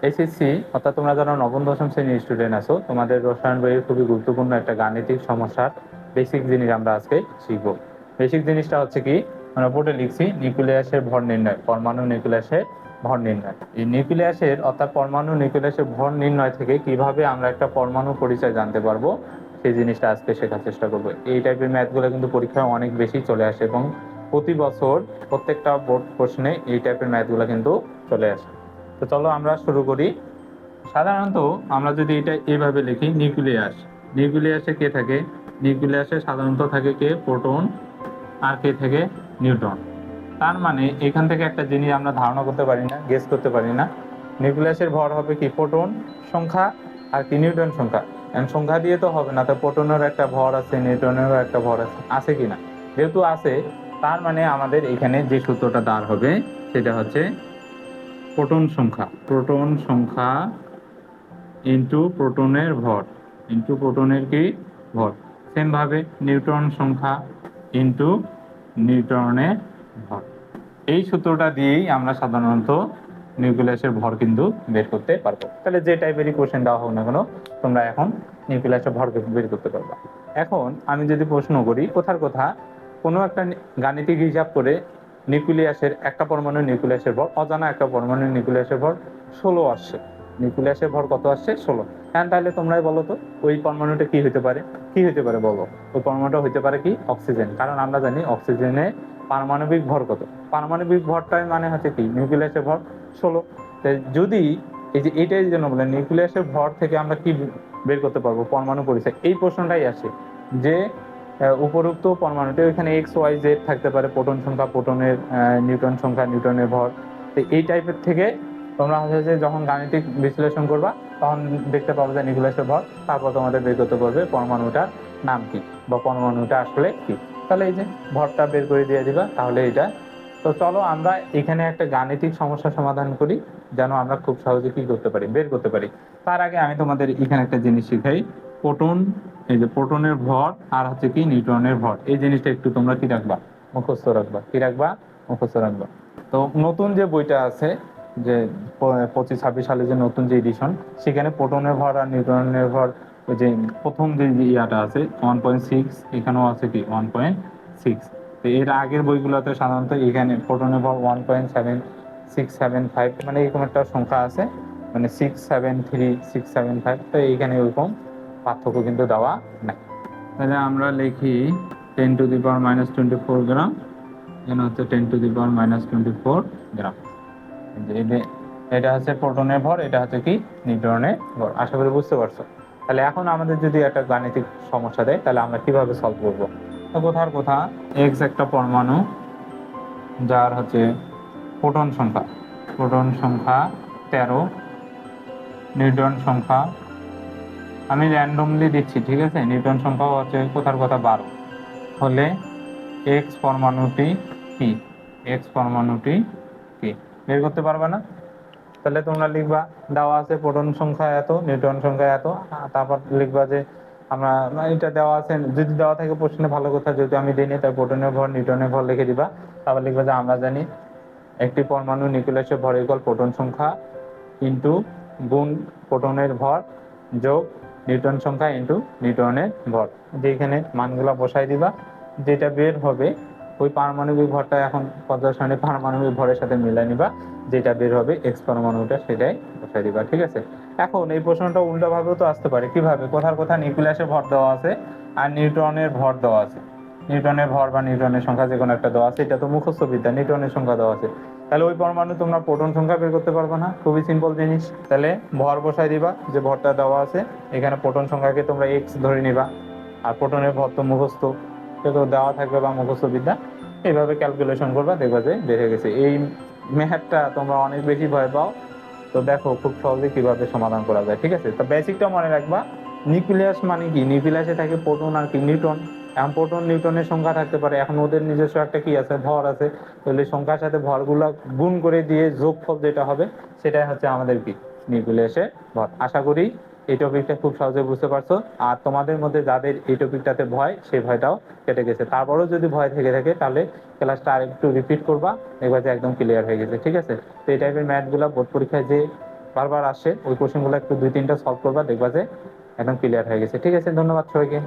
SSC অর্থাৎ তোমরা যারা নবম দশম শ্রেণীর স্টুডেন্ট আছো, তোমাদের রসায়ন বইয়ের খুবই গুরুত্বপূর্ণ একটা গাণিতিক সমস্যার বেসিক জিনিস আমরা আজকে শিখবো। বেসিক জিনিসটা হচ্ছে কি, আমরা বোর্ডে লিখছি নিউক্লিয়াসের ভর নির্ণয়, পরমাণু নিউক্লিয়াসের ভর নির্ণয়। এই নিউক্লিয়াসের অর্থাৎ পরমাণু নিউক্লিয়াসের ভর নির্ণয় থেকে কিভাবে আমরা একটা পরমাণু পরিচয় জানতে পারবো, সেই জিনিসটা আজকে শেখার চেষ্টা করবো। এই টাইপের ম্যাথগুলো কিন্তু পরীক্ষায় অনেক বেশি চলে আসে এবং প্রতি বছর প্রত্যেকটা বোর্ড প্রশ্নে এই টাইপের ম্যাথগুলো কিন্তু চলে আসে। তো চলো আমরা শুরু করি। সাধারণত আমরা যদি এটা এইভাবে লিখি, নিউক্লিয়াস, নিউক্লিয়াসে কে থাকে? নিউক্লিয়াসে সাধারণত থাকে কে? প্রোটন। আর কে থাকে? নিউট্রন। তার মানে এখান থেকে একটা জিনিস আমরা ধারণা করতে পারি না, গেস করতে পারি না, নিউক্লিয়াসের ভর হবে কি? প্রোটন সংখ্যা আর কি নিউট্রন সংখ্যা। এখন সংখ্যা দিয়ে তো হবে না, তো প্রোটনের একটা ভর আছে, নিউট্রনেরও একটা ভর আছে, আছে কিনা? যেহেতু আছে, তার মানে আমাদের এখানে যে সূত্রটা দাঁড় হবে সেটা হচ্ছে প্রোটন সংখ্যা, প্রোটন সংখ্যা ইন্টু প্রোটনের ভর, ইন্টু প্রোটনের কি? ভর। সেম ভাবে নিউট্রন সংখ্যা ইন্টু নিউট্রনের ভর। এই সূত্রটা দিয়েই আমরা সাধারণত নিউক্লিয়াসের ভর কিন্তু বের করতে পারবো। তাহলে যে টাইপেরই কোশ্চেন দেওয়া হোক না কেন, তোমরা এখন নিউক্লিয়াসের ভর বের করতে পারবা। এখন আমি যদি প্রশ্ন করি, কোথার কথা কোনো একটা গাণিতিক হিসাব করে নিউক্লিয়াসের একটা পরমাণু নিউক্লিয়াসের ভর, অজানা একটা পরমাণু নিউক্লিয়াসের ভর 16 আসছে। নিউক্লিয়াসের ভর কত আসছে? 16। হ্যাঁ, তাহলে তোমরাই বলো তো ওই পরমাণুটা কি হতে পারে? কি হতে পারে বলো? ওই পরমাণুটা হতে পারে কি? অক্সিজেন। কারণ আমরা জানি অক্সিজেনে পারমাণবিক ভর কত? পারমাণবিক ভরটাই মানে হচ্ছে কি? নিউক্লিয়াসের ভর 16। যদি এই যে এটাই যেন বলে নিউক্লিয়াসের ভর থেকে আমরা কি বের করতে পারবো? পরমাণু পরিচয়। এই প্রশ্নটাই আসে যে উপরোক্ত পরমাণুতে ওইখানে এক্স ওয়াই জেড থাকতে পারে, প্রোটন সংখ্যা, প্রোটনের নিউট্রন সংখ্যা, নিউট্রনের ভর। তো এই টাইপের থেকে তোমরা হচ্ছে যে যখন গাণিতিক বিশ্লেষণ করবা তখন দেখতে পাবো যে নিউক্লিয়াসের ভর, তারপর তোমাদের বের করতে পারবে পরমাণুটার নাম কি বা পরমাণুটা আসলে কি। তাহলে এই যে ভরটা বের করে দিয়ে দিবা, তাহলে এটা। তো চলো আমরা এখানে একটা গাণিতিক সমস্যা সমাধান করি, যেন আমরা খুব সহজে কি করতে পারি? বের করতে পারি। তার আগে আমি তোমাদের এখানে একটা জিনিস শিখাই। প্রোটন, এই যে প্রোটনের ভর আর হচ্ছে কি নিউট্রনের ভর, এই জিনিসটা একটু তোমরা কি রাখবা? মুখস্থ রাখবা। কি রাখবা? মুখস্থ রাখবা। তো নতুন যে বইটা আছে, যে 25-26 সালে যে নতুন যে এডিশন, সেখানে প্রোটনের ভর আর নিউট্রনের ভর, ওই যে প্রথম যে ইয়াটা আছে 1.6, এখানেও আছে কি 1.6। তো এর আগের বইগুলোতে সাধারণত এখানে প্রোটনের ভর 1.7675, মানে এরকম একটা সংখ্যা আছে, মানে 673, 675। তো এইখানে ওইরকম পার্থক্য কিন্তু দেওয়া নাই। তাহলে আমরা লিখি 10⁻⁻24 গ্রাম, এখানে হচ্ছে 10⁻⁻24 গ্রাম। এটা হচ্ছে প্রোটনের ভর, এটা হচ্ছে কি নিউট্রনের ভর। আশা করি বুঝতে পারছো। তাহলে এখন আমাদের যদি একটা গাণিতিক সমস্যা দেয়, তাহলে আমরা কিভাবে সলভ করবো? তো কোথার কথা এক্স একটা পরমাণু, যার হচ্ছে প্রোটন সংখ্যা, প্রোটন সংখ্যা 13, নিউট্রন সংখ্যা আমি র্যান্ডমলি দিচ্ছি, ঠিক আছে? নিউটন সংখ্যা হচ্ছে কোথার কথা 12 হলে এক্স পরমাণুটি কি? এক্স পরমাণুটি কি বের করতে পারবে না? তাহলে তোমরা লিখবা, দেওয়া আছে প্রোটন সংখ্যা এত, নিউট্রন সংখ্যা এত, তারপর লিখবা যে আমরা এটা দেওয়া আছে, যদি দেওয়া থাকে প্রশ্নে ভালো কথা, যদি আমি দিই তাই প্রোটনের ভর নিউট্রনের ভর লিখে দিবা। তারপর লিখবা যে আমরা জানি একটি পরমাণু নিউক্লিয়াসের ভর ইকুয়াল প্রোটন সংখ্যা ইন্টু গুণ প্রোটনের ভর যোগ নিউট্রন সংখ্যা ইন্টু নিউট্রনের ভর। যেখানে মানগুলো বসাই দিবা, যেটা বের হবে ওই পারমাণবিক ভরটা এখন পর্যায় সারণীর পারমাণবিক ভরের সাথে মিলাই নিবা, যেটা বের হবে এক্স পরমাণুটা সেটাই বসাই দিবা, ঠিক আছে? এখন এই প্রশ্নটা উল্টা ভাবেও তো আসতে পারে। কিভাবে? কোথার কথা নিউক্লিয়াসের ভর দেওয়া আছে আর নিউট্রনের ভর দেওয়া আছে, নিউটনের ভর বা নিউটনের সংখ্যা যে কোনো একটা দেওয়া আছে, এটা তো মুখস্থ বিদ্যা, নিউটনের সংখ্যা দেওয়া আছে। তাহলে ওই পরমাণু তোমরা প্রোটন সংখ্যা বের করতে পারবে না, খুবই সিম্পল জিনিস। তাহলে ভর বসাই দিবা, যে ভরটা দেওয়া আছে, এখানে প্রোটন সংখ্যাকে তোমরা এক্স ধরে নিবা, আর প্রোটনের ভর তো মুখস্থ, সেগুলো দেওয়া থাকবে বা মুখস্থ বিদ্যা, এইভাবে ক্যালকুলেশন করবা, দেখবা যে বের হয়ে গেছে। এই ম্যাথটা তোমরা অনেক বেশি ভয় পাও, তো দেখো খুব সহজে কিভাবে সমাধান করা যায়, ঠিক আছে? তো বেসিকটা মনে রাখবা, নিউক্লিয়াস মানে কি? নিউক্লিয়াসে থাকে প্রোটন আর কি নিউট্রন। এখন প্রোটন নিউট্রনের সংখ্যা থাকতে পারে, এখন ওদের নিজস্ব একটা কি আছে? ভর আছে। তাহলে সংখ্যার সাথে ভরগুলো গুণ করে দিয়ে যোগফল যেটা হবে, সেটাই হচ্ছে আমাদের কি? নিউক্লিয়াসের ভর। আশা করি এই টপিকটা খুব সহজে বুঝতে পারছো। আর তোমাদের মধ্যে যাদের এই টপিকটাতে ভয়, সেই ভয়টাও কেটে গেছে। তারপরেও যদি ভয় থেকে থাকে, তাহলে ক্লাসটা আরেকটু রিপিট করবা, দেখবা যে একদম ক্লিয়ার হয়ে গেছে, ঠিক আছে? তো এই টাইপের ম্যাথগুলো বোর্ড পরীক্ষায় যে বারবার আসছে, ওই কোশ্চেনগুলো একটু 2-3টা সলভ করবা, দেখবা যে একদম ক্লিয়ার হয়ে গেছে। ঠিক আছে, ধন্যবাদ সবাইকে।